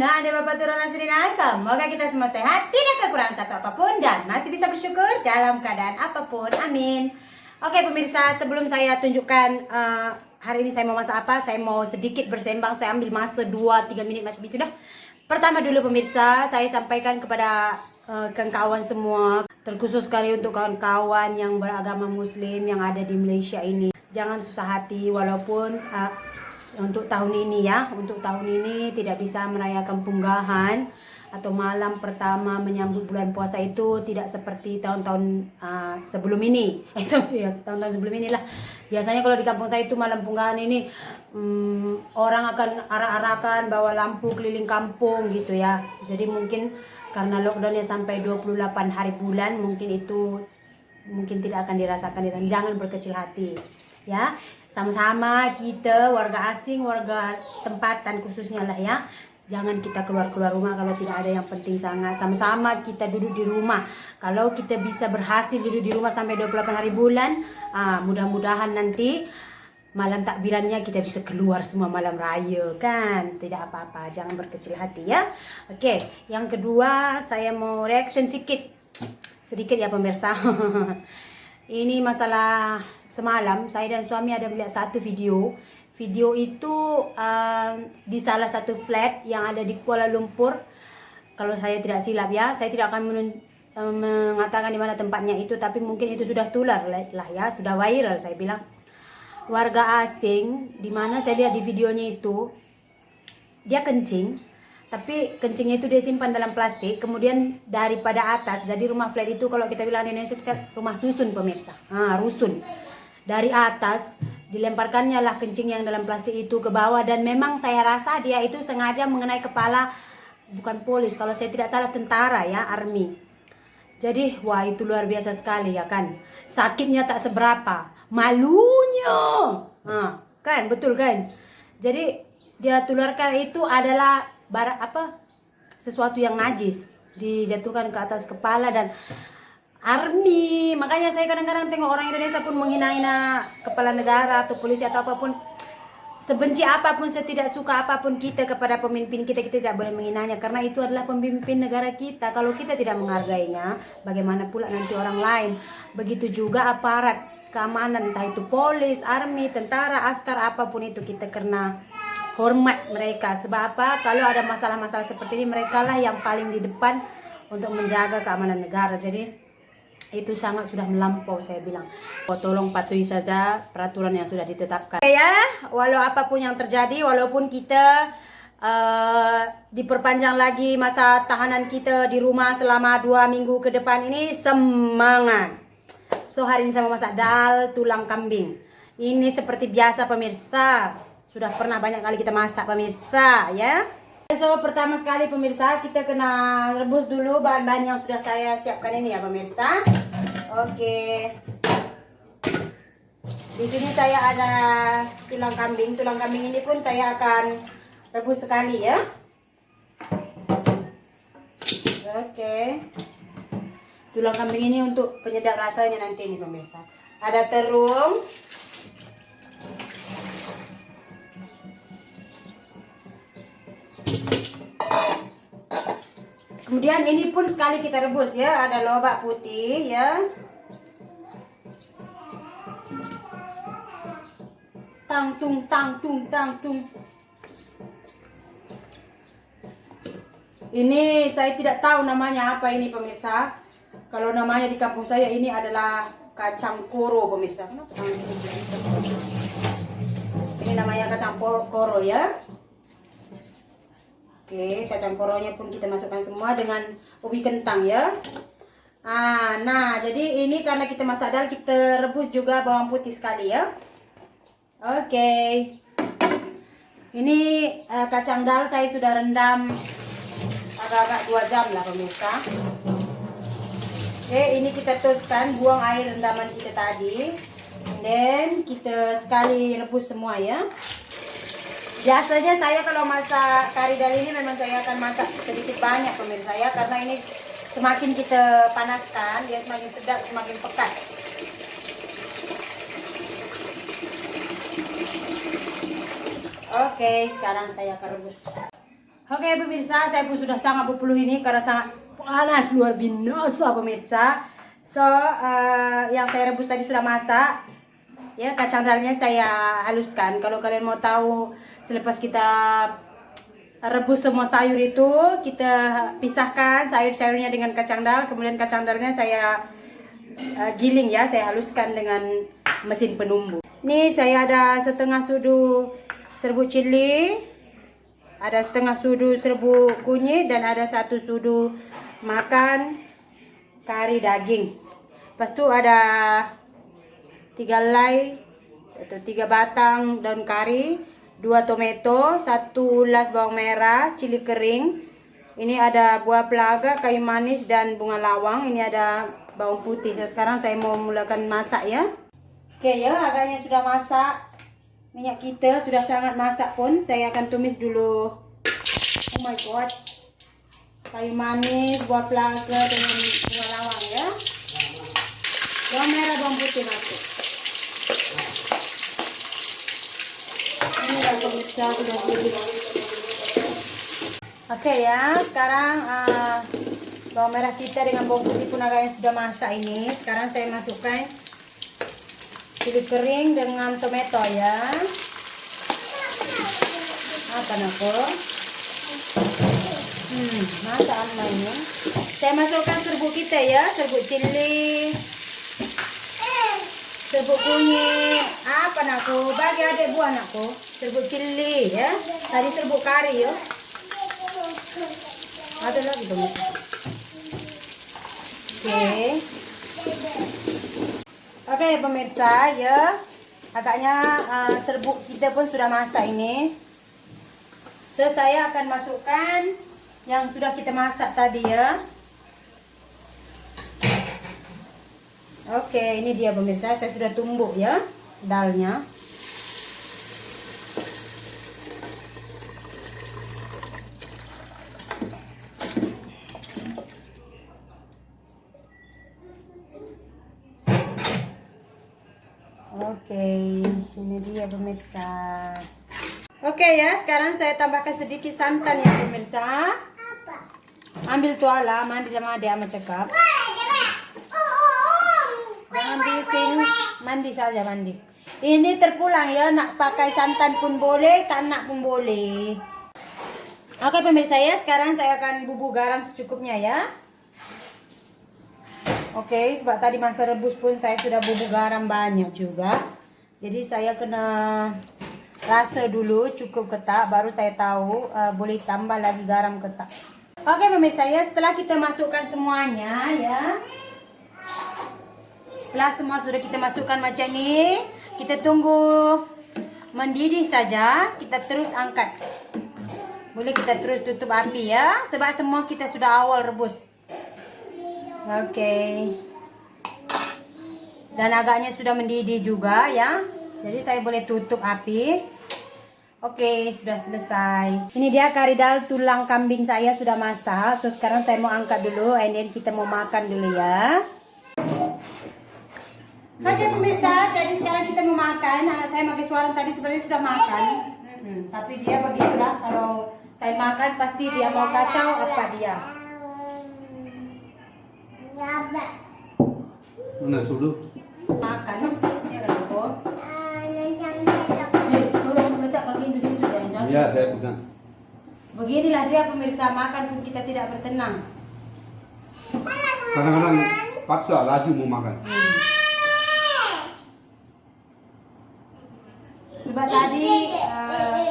Anda Bapak turun nasi dan semoga kita semua sehat, tidak kekurangan satu apapun dan masih bisa bersyukur dalam keadaan apapun. Amin. Oke pemirsa, sebelum saya tunjukkan hari ini saya mau masak apa, saya mau sedikit bersembang. Saya ambil masa 2-3 menit macam itu dah. Pertama dulu pemirsa, saya sampaikan kepada kawan-kawan semua, terkhusus sekali untuk kawan-kawan yang beragama muslim yang ada di Malaysia ini. Jangan susah hati walaupun untuk tahun ini ya, untuk tahun ini tidak bisa merayakan punggahan atau malam pertama menyambut bulan puasa itu tidak seperti tahun-tahun sebelum ini. Itu ya, tahun-tahun sebelum inilah. Biasanya kalau di kampung saya itu malam punggahan ini orang akan arak-arakan bawa lampu keliling kampung gitu ya. Jadi mungkin karena lockdownnya sampai 28 hari bulan, mungkin tidak akan dirasakan dan jangan berkecil hati. Ya, sama-sama kita warga asing, warga tempatan khususnya lah ya. Jangan kita keluar-keluar rumah kalau tidak ada yang penting sangat. Sama-sama kita duduk di rumah. Kalau kita bisa berhasil duduk di rumah sampai 28 hari bulan, mudah-mudahan nanti malam takbirannya kita bisa keluar semua malam raya kan. Tidak apa-apa, jangan berkecil hati ya. Oke, yang kedua saya mau reaction sedikit ya pemirsa. Ini masalah semalam saya dan suami ada melihat satu video. Video itu di salah satu flat yang ada di Kuala Lumpur. Kalau saya tidak silap ya, saya tidak akan mengatakan di mana tempatnya itu, tapi mungkin itu sudah tular lah ya, sudah viral saya bilang. Warga asing di mana saya lihat di videonya itu dia kencing. Tapi kencingnya itu dia simpan dalam plastik. Kemudian daripada atas, jadi rumah flat itu kalau kita bilang di Indonesia itu kan rumah susun pemirsa. Rusun. Dari atas dilemparkannya lah kencing yang dalam plastik itu ke bawah. Dan memang saya rasa dia itu sengaja mengenai kepala, bukan polis, kalau saya tidak salah tentara ya, army. Jadi wah itu luar biasa sekali ya kan. Sakitnya tak seberapa, malunya. Kan betul kan. Jadi dia tularkan itu adalah sesuatu yang najis dijatuhkan ke atas kepala dan army. Makanya saya kadang-kadang tengok orang Indonesia pun menghina-hina kepala negara atau polisi atau apapun, sebenci apapun, setidak suka apapun kita kepada pemimpin kita tidak boleh menghinanya karena itu adalah pemimpin negara kita. Kalau kita tidak menghargainya, bagaimana pula nanti orang lain. Begitu juga aparat keamanan, entah itu polis, army, tentara, askar, apapun itu, kita kena hormat mereka. Sebab apa? Kalau ada masalah-masalah seperti ini, mereka lah yang paling di depan untuk menjaga keamanan negara. Jadi itu sangat sudah melampau saya bilang. Tolong patuhi saja peraturan yang sudah ditetapkan. Ya, walau apapun yang terjadi, walaupun kita diperpanjang lagi masa tahanan kita di rumah selama 2 minggu ke depan ini, semangat. So hari ini saya mau masak dal tulang kambing. Ini seperti biasa pemirsa. Sudah pernah banyak kali kita masak pemirsa ya. So pertama sekali pemirsa kita kena rebus dulu bahan-bahan yang sudah saya siapkan ini ya pemirsa. Oke. Di sini saya ada tulang kambing. Tulang kambing ini pun saya akan rebus sekali ya. Oke. Tulang kambing ini untuk penyedap rasanya nanti ini pemirsa. Ada terung. Kemudian ini pun sekali kita rebus ya, ada lobak putih ya. Tang tung tang tung tang tung. Ini saya tidak tahu namanya apa ini pemirsa. Kalau namanya di kampung saya ini adalah kacang koro pemirsa. Ini namanya kacang koro ya. Oke, kacang koronya pun kita masukkan semua dengan ubi kentang ya. Nah, jadi ini karena kita masak dal, kita rebus juga bawang putih sekali ya. Oke. Ini kacang dal saya sudah rendam agak-agak 2 jam lah pemirsa. Oke, ini kita toastkan, buang air rendaman kita tadi. Dan kita sekali rebus semua ya. Biasanya saya kalau masak kari dal ini memang saya akan masak sedikit banyak pemirsa ya, karena ini semakin kita panaskan dia semakin sedap, semakin pekat. Oke, sekarang saya akan rebus. Oke pemirsa, saya pun sudah sangat berpeluh ini karena sangat panas luar biasa pemirsa. So, yang saya rebus tadi sudah masak. Ya, kacang dalnya saya haluskan. Kalau kalian mau tahu, selepas kita rebus semua sayur itu, kita pisahkan sayur-sayurnya dengan kacang dal. Kemudian kacang dalnya saya giling ya, saya haluskan dengan mesin penumbuh. Ini saya ada setengah sudu serbuk cili, ada setengah sudu serbuk kunyit, dan ada 1 sudu makan kari daging. Lepas itu ada 3 helai atau 3 batang daun kari, 2 tomato, 1 ulas bawang merah, cili kering. Ini ada buah pelaga, kayu manis, dan bunga lawang. Ini ada bawang putih. So, sekarang saya mau mulakan masak ya. Oke ya, agaknya sudah masak. Minyak kita sudah sangat masak pun. Saya akan tumis dulu. Oh my god. Kayu manis, buah pelaga dengan bunga lawang ya. Bawang merah, bawang putih masuk. Ini udah pemirsa, sudah jadi. Oke ya, sekarang bawang merah kita dengan bawang putih pun agaknya sudah masak ini. Sekarang saya masukkan cili kering dengan tomato ya. Apa nako? Masak apa ini? Saya masukkan serbuk kita ya, serbuk cili, serbuk kunyit. Apa nako? Bagi adik buah nako. Serbuk cili ya. Tadi serbuk kari ya. Ada lagi pemirsa. Oke pemirsa ya. Agaknya serbuk kita pun sudah masak ini. So, saya akan masukkan yang sudah kita masak tadi ya. Oke, ini dia pemirsa, saya sudah tumbuk ya dalnya. Oke, ini dia pemirsa. Oke ya, sekarang saya tambahkan sedikit santan ya pemirsa. Ambil tuala, mandi sama adik sama cekap. Jangan bising, mandi saja mandi. Ini terpulang ya, nak pakai santan pun boleh, tak nak pun boleh. Oke pemirsa ya, sekarang saya akan bubuk garam secukupnya ya. Oke, sebab tadi masa rebus pun saya sudah bubuk garam banyak juga. Jadi saya kena rasa dulu cukup ketak, baru saya tahu boleh tambah lagi garam ketak. Oke pemirsa ya, setelah kita masukkan semuanya ya. Setelah semua sudah kita masukkan macam ini, kita tunggu mendidih saja, kita terus angkat. Boleh kita terus tutup api ya, sebab semua kita sudah awal rebus. Oke. Dan agaknya sudah mendidih juga ya. Jadi saya boleh tutup api. Oke, sudah selesai. Ini dia kari dal tulang kambing saya sudah masak. So sekarang saya mau angkat dulu, and then kita mau makan dulu ya. Oke pemirsa, jadi sekarang kita mau makan. Anak saya pakai suara tadi sebenarnya sudah makan. Tapi dia begitulah, kalau saya makan pasti dia mau kacau apa dia. Mana sudu? Makan, ya kan aku. Tolong letak kaki di situ ya. Iya, saya pegang. Beginilah dia pemirsa, makan pun kita tidak bertenang. Kadang-kadang paksa laju mau makan. Sebab tadi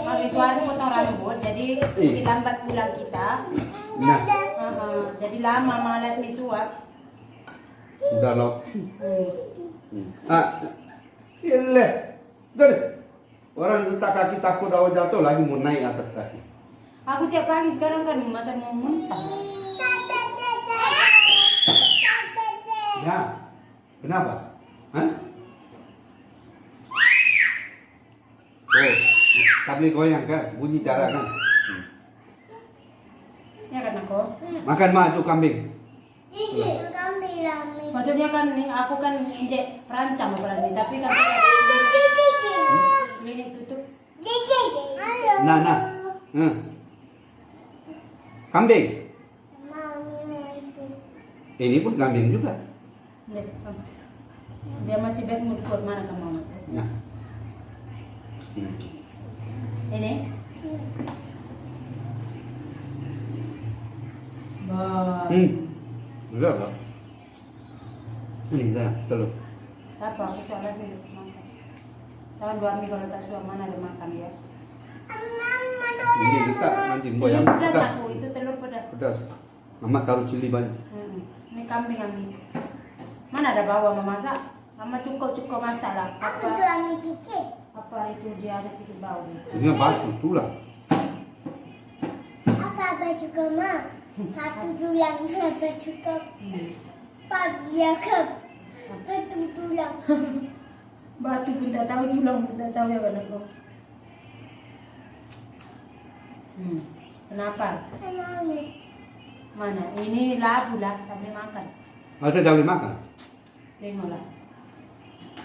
pakai suara potong rambut, jadi sedikit lambat pulang kita. Nah, Jadi lama malas misuap. udah loh. Iya, jadi orang letak kaki takut awal jatuh lagi mau naik atas kaki. Aku tiap pagi sekarang kan macam mau muntah. Ya, kenapa? Hah? Oh, tapi goyang kan, bunyi darah kan. Ya kan aku. Makan maju kambing. Maksudnya kan nih, aku kan injek perancang berarti, tapi kan klinik tutup. Nah. Kambing. Mami itu. Ini pun kambing juga. Lihat, dia masih bad mood kuat mana ke mama. Nah. Ini. Bah. Udah apa? Ini dah, telur. Apa? Aku soalnya dulu makan. Tangan dua mie kalau tak suka mana ada makan ya. Mama Ini juga nanti Ini yang pedas pedas. aku, itu telur pedas. Pedas. Mama taruh cili banyak. Ini kambing kami. Mana ada bawang memasak? Mama cukup masak lah. Aku jual mie sikit. Apa itu dia ada sedikit bau. Ini batu tulang. Apa suka mah? Satu tulang apa suka? Dia ke satu tulang. Batu pun tak tahu, tulang pun tak tahu ya kan aku. Kenapa? Mami. Mana? Ini labu lah, tak boleh makan. Masa dah boleh makan? Tengoklah.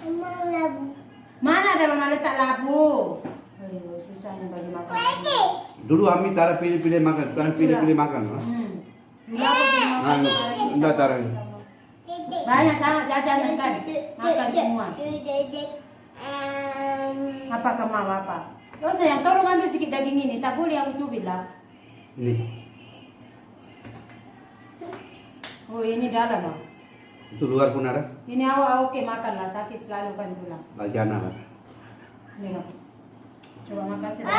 Emang labu. Mana ada mama letak labu? Ayo, susahnya bagi makan. Dulu Ami taruh pilih-pilih makan, sekarang pilih-pilih makan. Dulu aku belum makan. Enggak taruh. Banyak sangat jajanan kan? Makan semua. Apa kamu mau apa? Oh sayang, tolong ambil sedikit daging ini. Tak boleh aku cubit lah. Ini. Oh ini dalam lah. Itu luar pun ada. Ini awak oke makan lah. Sakit selalu kan tulang. Lajana lah. Ini loh. Coba makan sedap.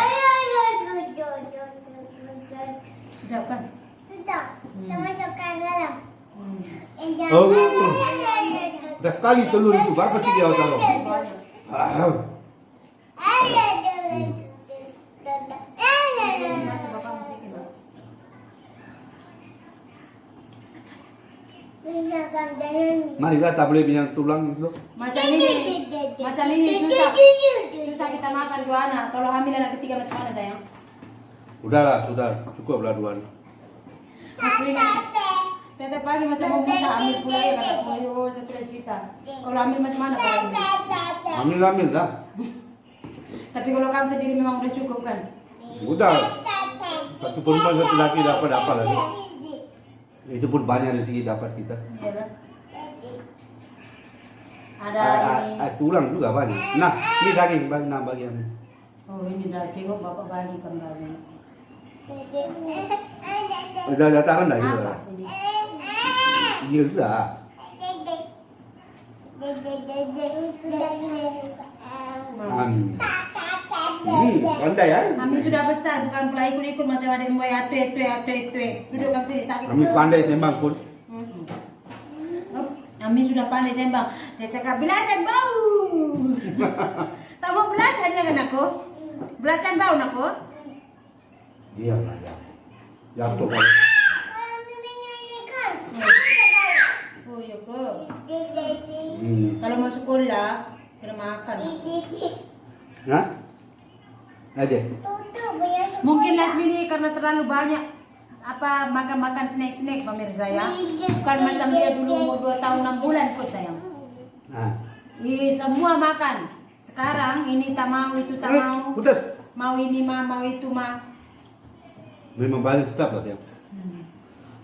Sedap kan? Sudah. Masukkan dalam. Oh, dah kali telur itu berapa sih dia taruh? Banyak. Satu bapak masih kena. Marilah tak boleh punya tulang itu. Macam ini susah kita makan dua anak. Kalau hamil anak ketiga macam mana sayang? Udahlah, sudah cukup lah dua. Aku ingat tetap pagi macam mau muntah ambil pula ya kata aku stres kita. Kalau ambil macam mana kalau ambil? Ambil dah. Tapi kalau kamu sendiri memang udah cukup kan? Udah. Satu perempuan satu laki dapat apa lagi? Itu pun banyak dari segi dapat kita. Iya lah. Ada ini. Tulang juga banyak. Nah, ini daging bagi Ami. Oh ini dah tengok bapak bagi kembali. Udah dataran dah itu. Apa ini? Iya sudah. Pandai ya? Kami sudah besar bukan pula ikut-ikut macam ada yang buat atue. Duduk kamu sini sakit. Kami pandai sembang pun. Kami sudah pandai sembang. Dia cakap belacan bau. Tak mau belacan ya kan aku? Belacan bau nak aku? Diam lah ya. Jatuh kan. Oh iya ke? Kalau mau sekolah kena makan. Hah? Aja. Mungkin Lasmi ini karena terlalu banyak apa makan snack pemirsa ya. Bukan macam dia dulu umur 2 tahun 6 bulan kot sayang. Nah. Semua makan. Sekarang ini tak mau, itu tak mau. Putus. Mau ini mah, mau itu mah. Memang banyak sedap lah dia.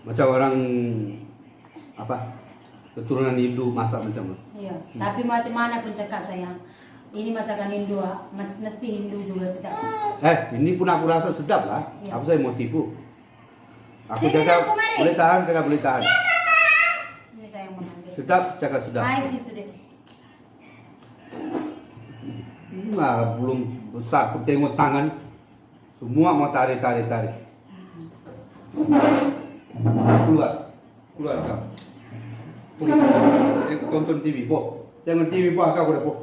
Macam orang apa? Keturunan Hindu masak macam tu. Iya. Tapi macam mana pun cakap sayang. Ini masakan Hindu, mesti Hindu juga sedap. Ini pun aku rasa sedap lah. Iya. Apa saya mau tipu? Aku Sini cakap aku mari. boleh tahan, cakap boleh tahan. Ini sayang mengambil. Sedap, cakap sedap. Hai situ deh. Nah, belum besar, aku tengok tangan. Semua mau tarik. Keluar kau. Tonton TV, po. Jangan TV, po, akak udah po.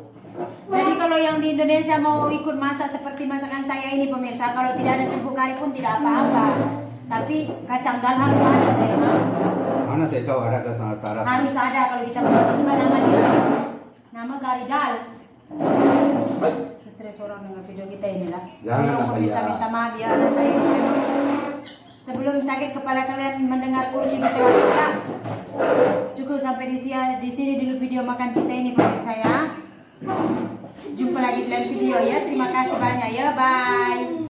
Jadi kalau yang di Indonesia mau ikut masak seperti masakan saya ini pemirsa, kalau tidak ada serbuk kari pun tidak apa-apa. Tapi kacang dal harus ada sayang. Mana saya tahu ada ke sana utara. Harus ada kalau kita masak sebab nama dia. Nama kari dal. Stres orang dengan video kita inilah. Jangan Tolong lah, pemirsa ya. minta maaf ya, anak saya ini memang sebelum sakit kepala kalian mendengar kursi di tengah-tengah. Cukup sampai di sini dulu video makan kita ini pemirsa ya. Jumpa lagi di lain video ya. Terima kasih banyak ya. Bye.